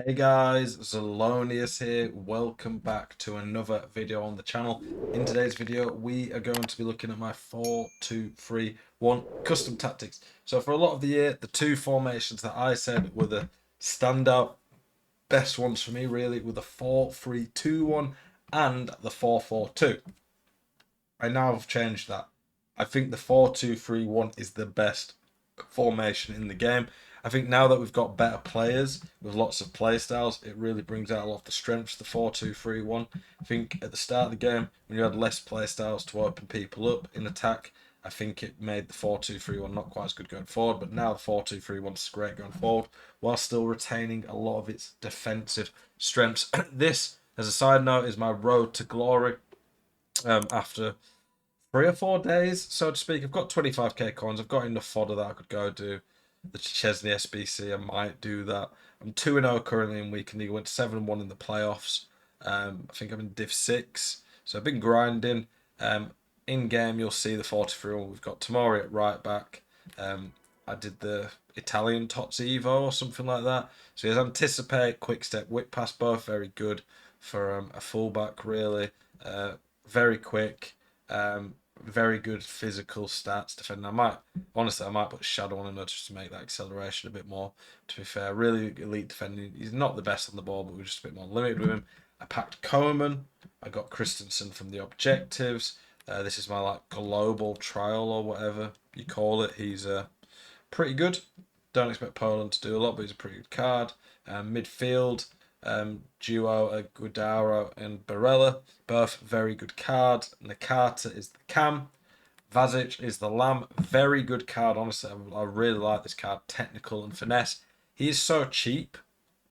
Hey guys, Zelonius here. Welcome back to another video on the channel. In today's video, we are going to be looking at my 4-2-3-1 custom tactics. So for a lot of the year, the two formations that I said were the standout best ones for me really were the 4-3-2-1 and the 4-4-2. I now have changed that. I think the 4-2-3-1 is the best formation in the game. I think now that we've got better players with lots of play styles, it really brings out a lot of the strengths. The 4-2-3-1. I think at the start of the game, when you had less play styles to open people up in attack, I think it made the 4-2-3-1 not quite as good going forward. But now the 4-2-3-1 is great going forward, while still retaining a lot of its defensive strengths. This, as a side note, is my road to glory. After 3 or 4 days, so to speak. I've got 25k coins. I've got enough fodder that I could go do the Chesney SBC. I might do that. I'm 2-0 currently in week, and you went 7-1 in the playoffs. I think I'm in Div 6, so I've been grinding. In game, you'll see the 43 one. We've got Tomori at right back. I did the Italian Tots Evo or something like that. So he has anticipate, quick step, whip pass, both very good for a fullback, really. Very quick. Very good physical stats defending. I might put Shadow on him just to make that acceleration a bit more. To be fair, really elite defending. He's not the best on the ball, but we're just a bit more limited with him. I packed Coleman. I got Christensen from the objectives. This is my global trial or whatever you call it. He's pretty good. Don't expect Poland to do a lot, but he's a pretty good card. Midfield, duo Guidaro and Barella, both very good cards. Nakata is the cam. Vazic is the lamb. Very good card, honestly. I really like this card. Technical and finesse. He is so cheap.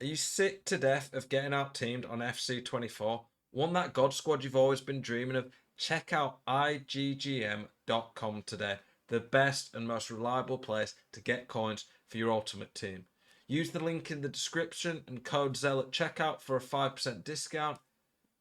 Are you sick to death of getting out teamed on FC24? Want that God squad you've always been dreaming of? Check out iggm.com today. The best and most reliable place to get coins for your ultimate team. Use the link in the description and code ZEL at checkout for a 5% discount.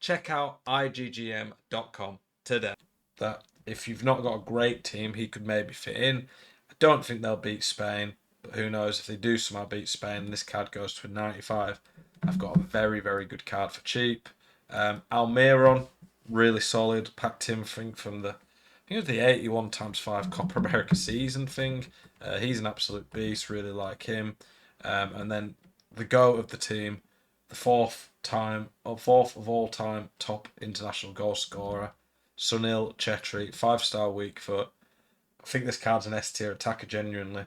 Check out iggm.com today. That if you've not got a great team, he could maybe fit in. I don't think they'll beat Spain, but who knows? If they do somehow beat Spain and this card goes to a 95, I've got a very, very good card for cheap. Almiron, really solid. Packed him, I think, from the I think it was the 81 times 5 Copa America season thing. He's an absolute beast, really like him. And then the GOAT of the team, the fourth of all time top international goal scorer, Sunil Chetri, 5-star weak foot. I think this card's an S tier attacker genuinely.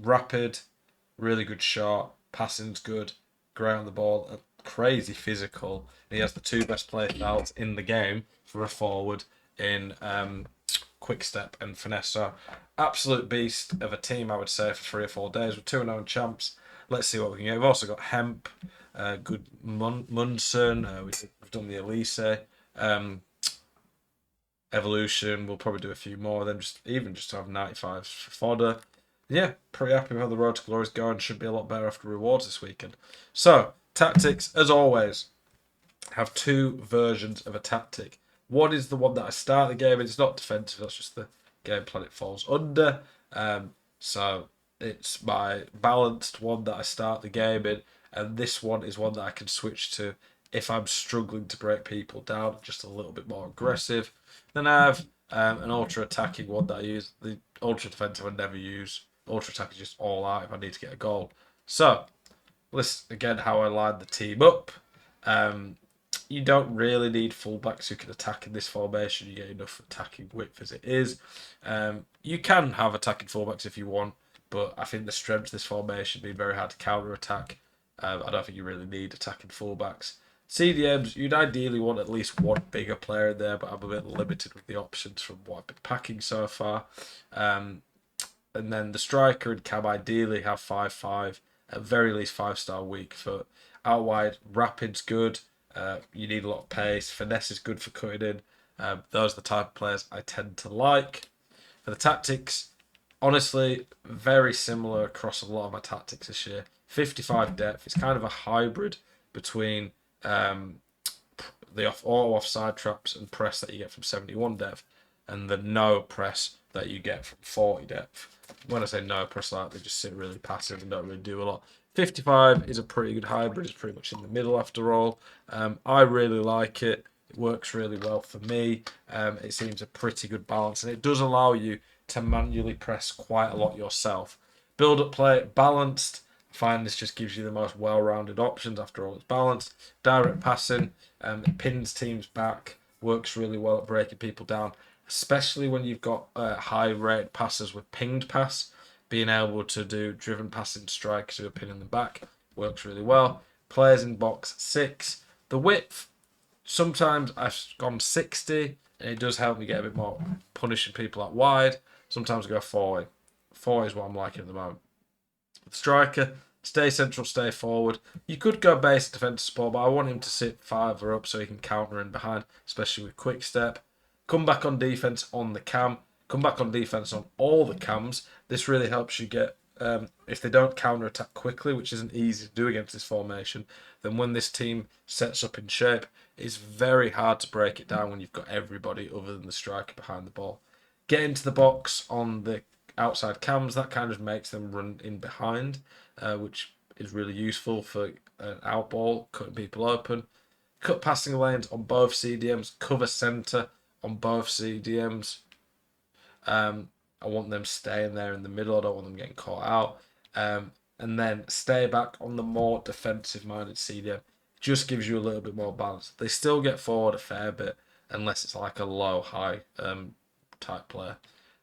Rapid, really good shot, passing's good, great on the ball, crazy physical. And he has the two best play styles in the game for a forward in quick step and finesse. So absolute beast of a team, I would say, for 3 or 4 days. We're 2-0 champs. Let's see what we can get. We've also got Hemp, good Munson. We've done the Elise. Evolution. We'll probably do a few more of them, just to have 95 for fodder. Yeah, pretty happy with how the road to glory is going. Should be a lot better after rewards this weekend. So, tactics, as always, have two versions of a tactic. One is the one that I start the game in. It's not defensive, that's just the game plan it falls under. So it's my balanced one that I start the game in, and this one is one that I can switch to if I'm struggling to break people down, just a little bit more aggressive. Then I have an ultra attacking one that I use. The ultra defensive I never use. Ultra attack is just all out if I need to get a goal. So, list again how I line the team up. You don't really need fullbacks who can attack in this formation. You get enough attacking width as it is. You can have attacking fullbacks if you want, but I think the strength of this formation being very hard to counter attack. I don't think you really need attacking fullbacks. CDMs, you'd ideally want at least one bigger player in there, but I'm a bit limited with the options from what I've been packing so far. And then the striker and cam ideally have 5-5, at very least 5-star weak foot. Out wide, rapid's good. You need a lot of pace. Finesse is good for cutting in. Those are the type of players I tend to like. For the tactics, honestly, very similar across a lot of my tactics this year. 55 depth. It's kind of a hybrid between the auto offside traps and press that you get from 71 depth and the no press that you get from 40 depth. When I say no press, like they just sit really passive and don't really do a lot. 55 is a pretty good hybrid. It's pretty much in the middle after all. I really like it. It works really well for me. It seems a pretty good balance, and it does allow you to manually press quite a lot yourself. Build up play, balanced. I find this just gives you the most well-rounded options. After all, it's balanced. Direct passing, it pins teams back. Works really well at breaking people down, especially when you've got high-rate passers with pinged pass. Being able to do driven passing strikers who are pinning them back works really well. Players in box 6. The width, sometimes I've gone 60, and it does help me get a bit more punishing people out wide. Sometimes I go 40. 40 is what I'm liking at the moment. The striker, stay central, stay forward. You could go basic defensive support, but I want him to sit 5 or up so he can counter in behind, especially with quick step. Come back on defense on the cam. Come back on defense on all the cams. This really helps you get, if they don't counter attack quickly, which isn't easy to do against this formation, then when this team sets up in shape, it's very hard to break it down when you've got everybody other than the striker behind the ball. Get into the box on the outside cams, that kind of makes them run in behind, which is really useful for an out ball, cutting people open. Cut passing lanes on both CDMs, cover centre on both CDMs. I want them staying there in the middle. I don't want them getting caught out. And then stay back on the more defensive-minded CDM. Just gives you a little bit more balance. They still get forward a fair bit, unless it's like a low-high type player.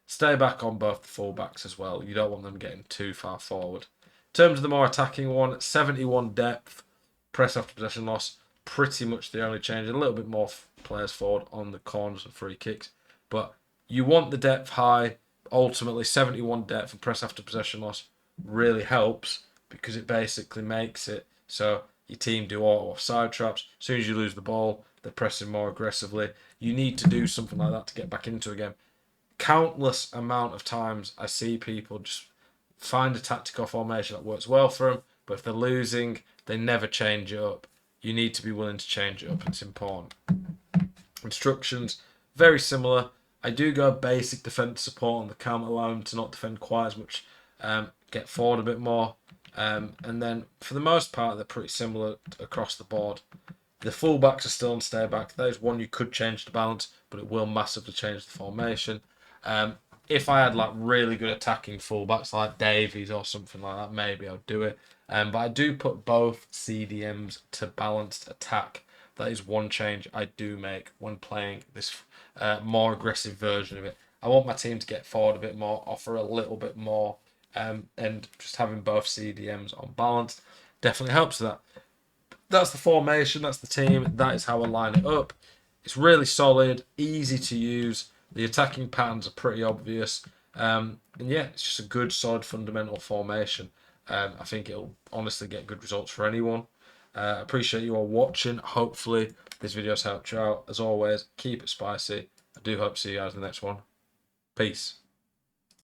Stay back on both the fullbacks as well. You don't want them getting too far forward. In terms of the more attacking one, 71 depth, press after possession loss, pretty much the only change. A little bit more players forward on the corners and free kicks. But you want the depth high. Ultimately, 71 depth and press after possession loss really helps because it basically makes it so your team do auto offside traps. As soon as you lose the ball, they're pressing more aggressively. You need to do something like that to get back into a game. Countless amount of times I see people just find a tactical formation that works well for them, but if they're losing, they never change it up. You need to be willing to change it up. It's important. Instructions, very similar. I do go basic defense support on the cam, allow them to not defend quite as much, get forward a bit more. And then for the most part, they're pretty similar across the board. The fullbacks are still on stay back. There's one you could change the balance, but it will massively change the formation. If I had like really good attacking fullbacks like Davies or something like that, maybe I'd do it. But I do put both CDMs to balanced attack. That is one change I do make when playing this more aggressive version of it. I want my team to get forward a bit more, offer a little bit more, and just having both CDMs on balance definitely helps with that. That's the formation, that's the team, that is how I line it up. It's really solid, easy to use. The attacking patterns are pretty obvious. And yeah, it's just a good, solid, fundamental formation. I think it'll honestly get good results for anyone. Appreciate you all watching. Hopefully, this video's helped you out. As always, keep it spicy. I do hope to see you guys in the next one. Peace.